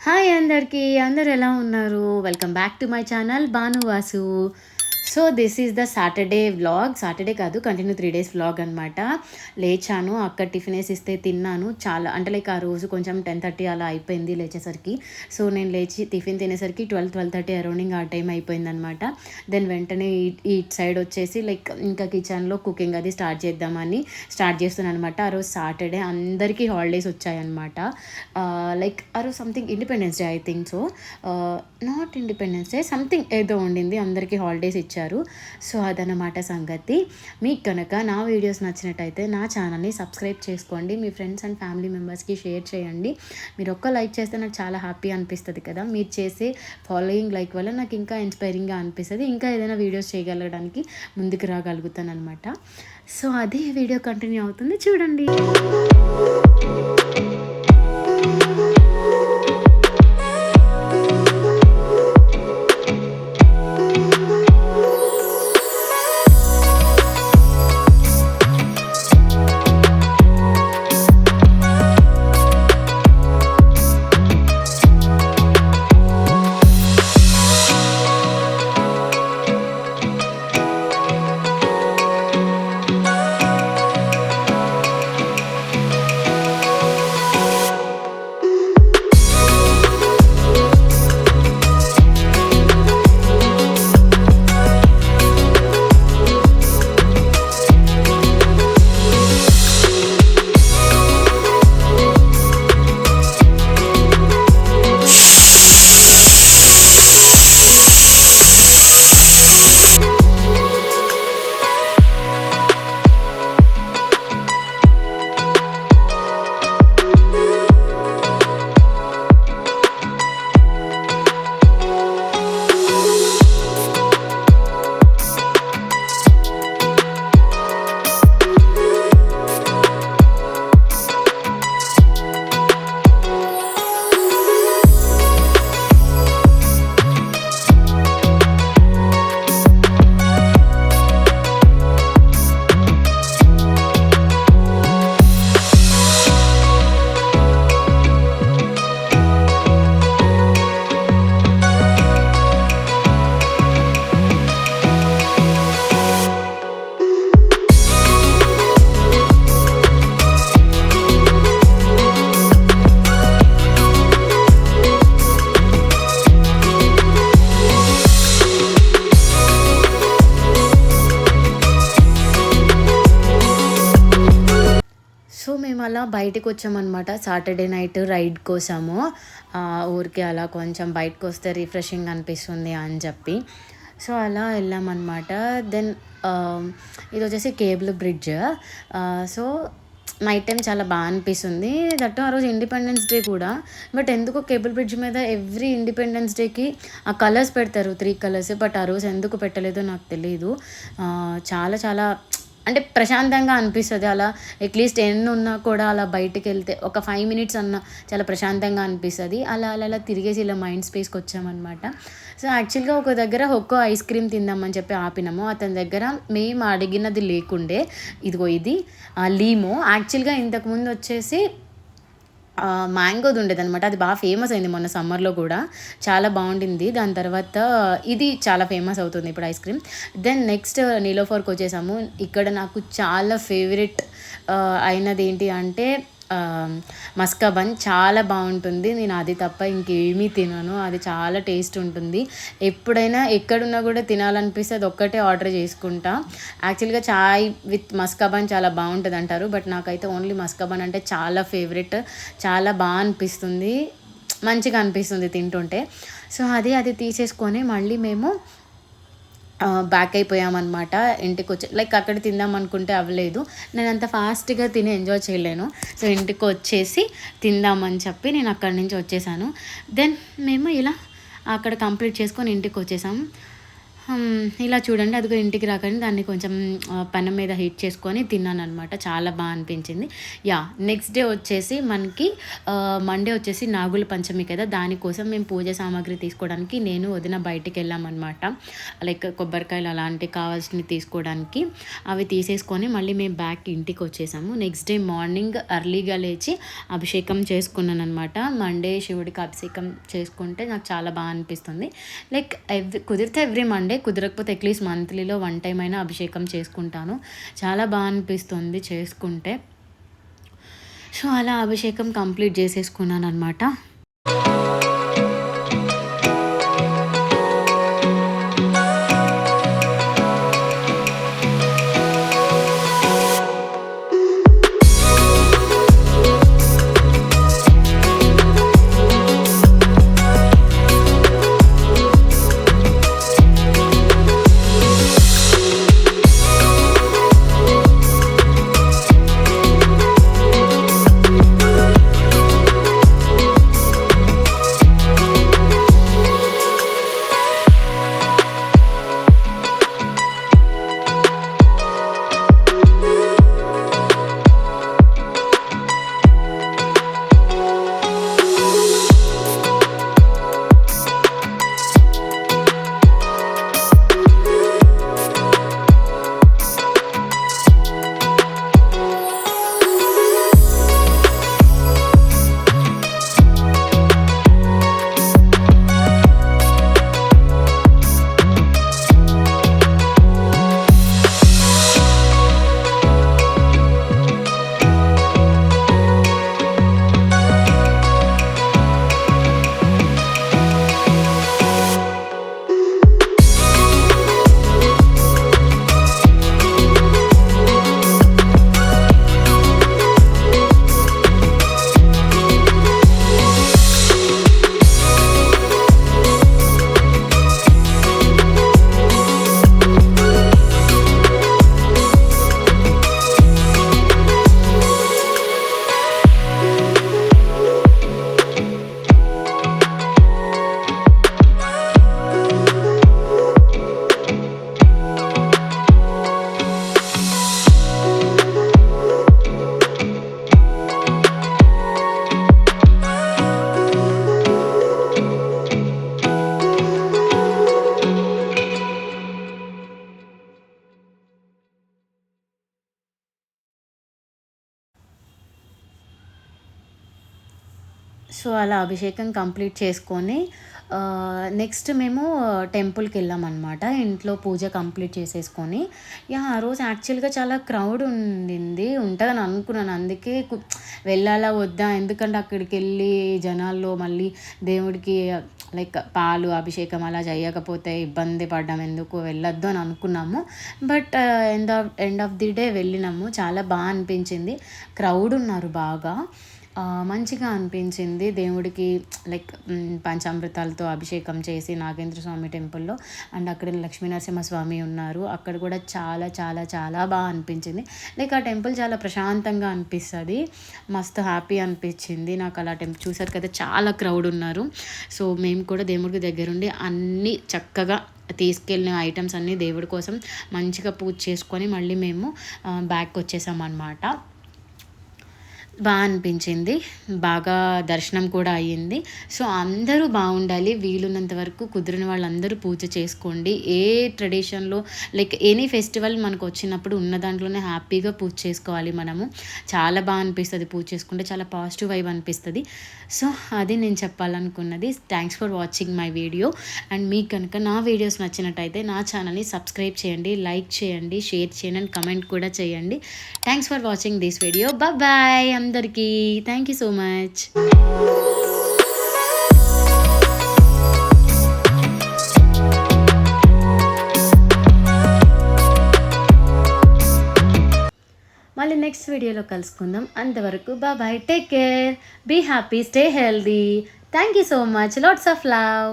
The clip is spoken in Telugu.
హాయ్ అందరికీ. అందరూ ఎలా ఉన్నారు? Welcome back to my channel Bhanuvasu. So this is the Saturday vlog. Saturday కాదు, కంటిన్యూ 3 డేస్ వ్లాగ్ అనమాట. లేచాను, అక్కడ టిఫిన్ వేసిస్తే తిన్నాను. చాలా అంటే లైక్ ఆ రోజు కొంచెం 10:30 అలా అయిపోయింది లేచేసరికి. సో నేను లేచి టిఫిన్ తినేసరికి 12:30 అరౌండింగ్ ఆ టైం అయిపోయిందనమాట. దెన్ వెంటనే ఇటు సైడ్ వచ్చేసి లైక్ ఇంకా కిచెన్లో కుకింగ్ అది స్టార్ట్ చేస్తున్నాను అనమాట. ఆ రోజు సాటర్డే, అందరికీ హాలిడేస్ వచ్చాయన్నమాట. లైక్ ఆ రోజు something independence day, I think so. Not independence day, something ఏదో ఉండింది, అందరికీ హాలిడేస్ ఇచ్చారు. సో అదనమాట సంగతి. మీకు కనుక నా వీడియోస్ నచ్చినట్టయితే నా ఛానల్ని సబ్స్క్రైబ్ చేసుకోండి. మీ ఫ్రెండ్స్ అండ్ ఫ్యామిలీ మెంబర్స్కి షేర్ చేయండి. మీరు ఒక్క లైక్ చేస్తే నాకు చాలా హ్యాపీ అనిపిస్తుంది కదా. మీరు చేసే ఫాలోయింగ్ లైక్ వల్ల నాకు ఇంకా ఇన్స్పైరింగ్గా అనిపిస్తుంది. ఇంకా ఏదైనా వీడియోస్ చేయగలగడానికి ముందుకు రాగలుగుతాను అనమాట. సో అదే వీడియో కంటిన్యూ అవుతుంది, చూడండి. సో మేము అలా బయటకు వచ్చామన్నమాట సాటర్డే నైట్ రైడ్ కోసము. ఊరికి అలా కొంచెం బయటకు వస్తే రిఫ్రెషింగ్ అనిపిస్తుంది అని చెప్పి సో అలా వెళ్ళామన్నమాట. దెన్ ఇది వచ్చేసి cable bridge. So night time చాలా బాగా అనిపిస్తుంది. దట్టు ఆ రోజు ఇండిపెండెన్స్ డే కూడా. బట్ ఎందుకో కేబుల్ బ్రిడ్జ్ మీద ఎవ్రీ ఇండిపెండెన్స్ డేకి ఆ కలర్స్ పెడతారు, 3 కలర్స్. బట్ ఆ రోజు ఎందుకు పెట్టలేదో నాకు తెలియదు. చాలా చాలా అంటే ప్రశాంతంగా అనిపిస్తుంది అలా. అట్లీస్ట్ ఉన్నా కూడా అలా బయటకు వెళ్తే ఒక 5 మినిట్స్ అన్న చాలా ప్రశాంతంగా అనిపిస్తుంది. అలా అలా అలా తిరిగేసి ఇలా మైండ్ స్పేస్కి వచ్చామన్నమాట. సో యాక్చువల్గా ఒక దగ్గర ఒక్కో ఐస్ క్రీమ్ తిందామని చెప్పి ఆపినాము. అతని దగ్గర మేము అడిగినది లేకుండే. ఇదిగో ఇది లీమో. యాక్చువల్గా ఇంతకుముందు వచ్చేసి మ్యాంగోది ఉండేదనమాట. అది బాగా ఫేమస్ అయింది మొన్న సమ్మర్లో కూడా, చాలా బాగుండింది. దాని తర్వాత ఇది చాలా ఫేమస్ అవుతుంది ఇప్పుడు ఐస్ క్రీమ్. దెన్ నెక్స్ట్ నీలోఫర్కి వచ్చేసాము. ఇక్కడ నాకు చాలా ఫేవరెట్ అయినది ఏంటి అంటే మస్కాబన్. చాలా బాగుంటుంది. నేను అది తప్ప ఇంకేమీ తినను. అది చాలా టేస్ట్ ఉంటుంది. ఎప్పుడైనా ఎక్కడున్నా కూడా తినాలనిపిస్తే అది ఒక్కటే ఆర్డర్ చేసుకుంటా. యాక్చువల్గా చాయ్ విత్ మస్కాబన్ చాలా బాగుంటుంది అంటారు. బట్ నాకైతే ఓన్లీ మస్కాబన్ అంటే చాలా ఫేవరెట్. చాలా బాగా అనిపిస్తుంది, మంచిగా అనిపిస్తుంది తింటుంటే. సో అది తీసేసుకొని మళ్ళీ మేము బ్యాక్ అయిపోయామన్నమాట. ఇంటికి వచ్చి లైక్ అక్కడ తిందాం అనుకుంటే అవ్వలేదు. నేను అంత ఫాస్ట్గా తిని ఎంజాయ్ చేయలేను. సో ఇంటికి వచ్చేసి తిందామని చెప్పి నేను అక్కడి నుంచి వచ్చేసాను. దెన్ మేము ఇలా అక్కడ కంప్లీట్ చేసుకొని ఇంటికి వచ్చేసాము. ఇలా చూడండి అదిగో ఇంటికి రాగానే దాన్ని కొంచెం పెనం మీద హీట్ చేసుకొని తిన్నాననమాట. చాలా అనిపించింది. నెక్స్ట్ డే వచ్చేసి మనకి మండే వచ్చేసి నాగుల పంచమి కదా! దానికోసం మేము పూజ సామాగ్రి తీసుకోవడానికి నేను, వదిన బయటికెళ్ళామనమాట. లైక్ కొబ్బరికాయలు అలాంటివి కావాల్సినవి తీసుకోవడానికి. అవి తీసేసుకొని మళ్ళీ మేము బ్యాక్ ఇంటికి వచ్చేసాము. నెక్స్ట్ డే మార్నింగ్ ఎర్లీగా లేచి అభిషేకం చేసుకున్నాననమాట. మండే శివుడికి అభిషేకం చేసుకుంటే నాకు చాలా అనిపిస్తుంది. లైక్ కుదిరితే ఎవ్రీ మండే, కుదరకపోతే అట్లీస్ట్ మంత్లీలో 1 టైం అయినా అభిషేకం చేసుకుంటాను. చాలా అనిపిస్తుంది చేసుకుంటే. సో అలా అభిషేకం కంప్లీట్ చేసేసుకున్నాను అనమాట. సో అలా అభిషేకం కంప్లీట్ చేసుకొని నెక్స్ట్ మేము టెంపుల్కి వెళ్ళామన్నమాట. ఇంట్లో పూజ కంప్లీట్ చేసేసుకొని ఆ రోజు యాక్చువల్గా చాలా క్రౌడ్ ఉంటుందని అనుకున్నాను. అందుకే వెళ్ళాలా వద్దా, ఎందుకంటే అక్కడికి వెళ్ళి జనాల్లో మళ్ళీ దేవుడికి లైక్ పాలు అభిషేకం అలా చేయకపోతే ఇబ్బంది పడ్డాం, ఎందుకు వెళ్ళొద్దు అని అనుకున్నాము. But end of the day వెళ్ళినాము. చాలా అనిపించింది. క్రౌడ్ ఉన్నారు బాగా. మంచిగా అనిపించింది. దేవుడికి లైక్ పంచామృతాలతో అభిషేకం చేసి నాగేంద్ర స్వామి టెంపుల్లో, అండ్ అక్కడ లక్ష్మీనరసింహస్వామి ఉన్నారు. అక్కడ కూడా చాలా చాలా చాలా అనిపించింది. లైక్ ఆ టెంపుల్ చాలా ప్రశాంతంగా అనిపిస్తుంది. మస్తు హ్యాపీ అనిపించింది నాకు అలా టెంపుల్. చూసారు కదా చాలా క్రౌడ్ ఉన్నారు. సో మేము కూడా దేవుడికి దగ్గరుండి అన్నీ చక్కగా తీసుకెళ్ళిన ఐటమ్స్ అన్నీ దేవుడి కోసం మంచిగా పూజ చేసుకొని మళ్ళీ మేము బ్యాక్ వచ్చేసాం అన్నమాట. అనిపించింది. బాగా దర్శనం కూడా అయ్యింది. సో అందరూ బాగుండాలి. వీలున్నంత వరకు కుదిరిన వాళ్ళందరూ పూజ చేసుకోండి. ఏ ట్రెడిషన్లో లైక్ ఎనీ ఫెస్టివల్ మనకు వచ్చినప్పుడు ఉన్న దాంట్లోనే హ్యాపీగా పూజ చేసుకోవాలి మనము. చాలా అనిపిస్తుంది పూజ చేసుకుంటే. చాలా పాజిటివ్ వైబ్ అనిపిస్తుంది. సో అది నేను చెప్పాలనుకున్నది. Thanks for watching my video. And మీకు కనుక నా వీడియోస్ నచ్చినట్టయితే నా ఛానల్ని సబ్స్క్రైబ్ చేయండి, లైక్ చేయండి, షేర్ చేయండి అండ్ కమెంట్ కూడా చేయండి. Thanks for watching this video. Bye అందరికీ. Thank you so much. మళ్ళీ నెక్స్ట్ వీడియోలో కలుసుకుందాం. అంతవరకు bye, take care, be happy, stay healthy. Thank you so much. Lots of love.